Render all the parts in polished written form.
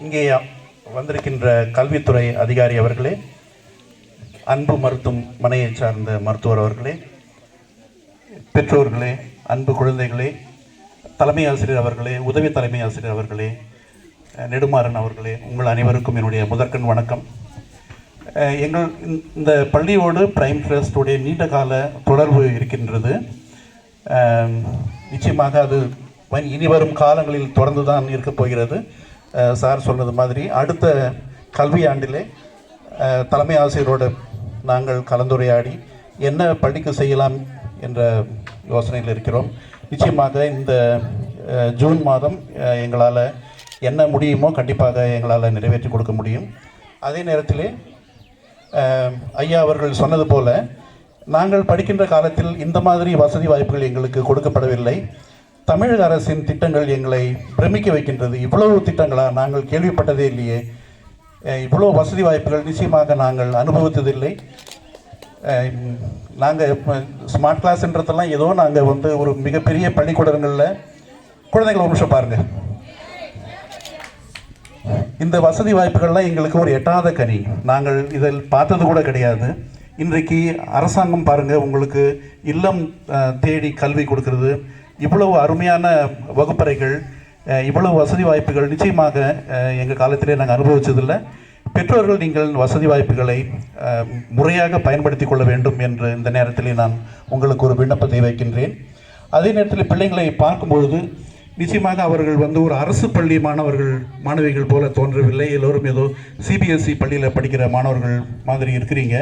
இங்கே வந்திருக்கின்ற கல்வித்துறை அதிகாரி அவர்களே, அன்பு மருத்துவமனையை சார்ந்த மருத்துவர் அவர்களே, பெற்றோர்களே, அன்பு குழந்தைகளே, தலைமை ஆசிரியர் அவர்களே, உதவி தலைமை ஆசிரியர் அவர்களே, நெடுமாறன் அவர்களே, உங்கள் அனைவருக்கும் என்னுடைய முதற்கண் வணக்கம். எங்கள் இந்த பள்ளியோடு பிரைம் ட்ரஸ்டுடைய நீண்ட கால தொடர்பு இருக்கின்றது. நிச்சயமாக அது இனி வரும் காலங்களில் தொடர்ந்து தான் இருக்கப் போகிறது. சார் சொன்னது மாதிரி அடுத்த கல்வியாண்டிலே தலைமை ஆசிரியரோடு நாங்கள் கலந்துரையாடி என்ன பள்ளிக்கு செய்யலாம் என்ற யோசனையில் இருக்கிறோம். நிச்சயமாக இந்த ஜூன் மாதம் எங்களால் என்ன முடியுமோ கண்டிப்பாக எங்களால் நிறைவேற்றி கொடுக்க முடியும். அதே நேரத்திலே ஐயா அவர்கள் சொன்னது போல நாங்கள் படிக்கின்ற காலத்தில் இந்த மாதிரி வசதி வாய்ப்புகள் எங்களுக்கு கொடுக்கப்படவில்லை. தமிழக அரசின் திட்டங்கள் எங்களை பிரமிக்க வைக்கின்றது. இவ்வளவு திட்டங்களா, நாங்கள் கேள்விப்பட்டதே இல்லையே, இவ்வளோ வசதி வாய்ப்புகள் நிச்சயமாக நாங்கள் அனுபவித்ததில்லை. நாங்கள் ஸ்மார்ட் கிளாஸ்ன்றதெல்லாம் ஏதோ நாங்கள் ஒரு மிகப்பெரிய பள்ளிக்கூடங்களில் குழந்தைகள் ஒரு நிமிஷம் பாருங்கள், இந்த வசதி வாய்ப்புகள்லாம் எங்களுக்கு ஒரு எட்டாத கனி. நாங்கள் இதில் பார்த்தது கூட கிடையாது. இன்றைக்கு அரசாங்கம் பாருங்கள், உங்களுக்கு இல்லம் தேடி கல்வி கொடுக்கறது, இவ்வளவு அருமையான வகுப்பறைகள், இவ்வளவு வசதி வாய்ப்புகள் நிச்சயமாக எங்கள் காலத்திலே நாங்கள் அனுபவித்ததில்லை. பெற்றோர்கள் நீங்கள் வசதி வாய்ப்புகளை முறையாக பயன்படுத்தி கொள்ள வேண்டும் என்று இந்த நேரத்தில் நான் உங்களுக்கு ஒரு விண்ணப்பத்தை வைக்கின்றேன். அதே நேரத்தில் பிள்ளைங்களை பார்க்கும்பொழுது நிச்சயமாக அவர்கள் ஒரு அரசு பள்ளி மாணவிகள் போல தோன்றவில்லை. எல்லோரும் ஏதோ சிபிஎஸ்சி பள்ளியில் படிக்கிற மாணவர்கள் மாதிரி இருக்கிறீங்க.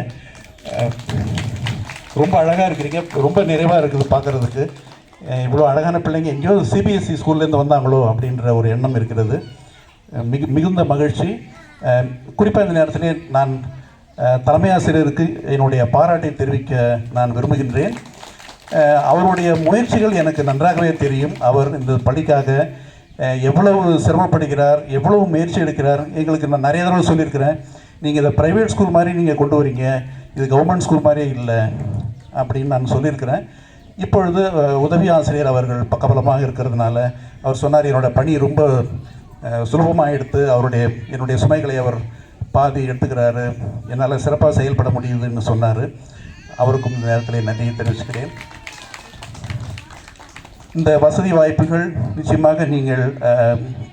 ரொம்ப அழகாக இருக்கிறீங்க, ரொம்ப நிறைவாக இருக்குது பார்க்குறதுக்கு. இவ்வளோ அழகான பிள்ளைங்க எங்கேயோ சிபிஎஸ்சி ஸ்கூல்லேருந்து வந்தாங்களோ அப்படின்ற ஒரு எண்ணம் இருக்கிறது. மிகுந்த மகிழ்ச்சி. குறிப்பாக இந்த நேரத்திலே நான் தலைமை ஆசிரியருக்கு என்னுடைய பாராட்டை தெரிவிக்க நான் விரும்புகின்றேன். அவருடைய முயற்சிகள் எனக்கு நன்றாகவே தெரியும். அவர் இந்த பள்ளிக்காக எவ்வளவு சிரமப்படுகிறார், எவ்வளவு முயற்சி எடுக்கிறார். எங்களுக்கு நான் நிறைய தடவை சொல்லியிருக்கிறேன், நீங்கள் இதை ப்ரைவேட் ஸ்கூல் மாதிரி நீங்கள் கொண்டு வரீங்க, இது கவர்மெண்ட் ஸ்கூல் மாதிரியே இல்லை அப்படின்னு நான் சொல்லியிருக்கிறேன். இப்பொழுது உதவி ஆசிரியர் அவர்கள் பக்கபலமாக இருக்கிறதுனால அவர் சொன்னார், என்னோடய பணி ரொம்ப சுலபமாக எடுத்து என்னுடைய சுமைகளை அவர் பாதி எடுத்துக்கிறாரு, என்னால் சிறப்பாக செயல்பட முடியுதுன்னு சொன்னார். அவருக்கும் இந்த நேரத்தில் நன்றியை தெரிவிச்சுக்கிறேன். இந்த வசதி வாய்ப்புகள் நிச்சயமாக நீங்கள்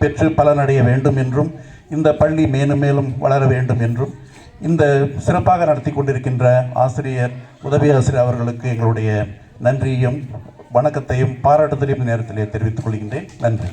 பெற்று பலனடைய வேண்டும் என்றும், இந்த பள்ளி மேலும் மேலும் வளர வேண்டும் என்றும், இந்த சிறப்பாக நடத்தி கொண்டிருக்கின்ற ஆசிரியர், உதவி ஆசிரியர் அவர்களுக்கு எங்களுடைய நன்றியையும் வணக்கத்தையும் பாராட்டுதலையும் நேரத்திலே தெரிவித்துக் கொள்கின்றேன். நன்றி.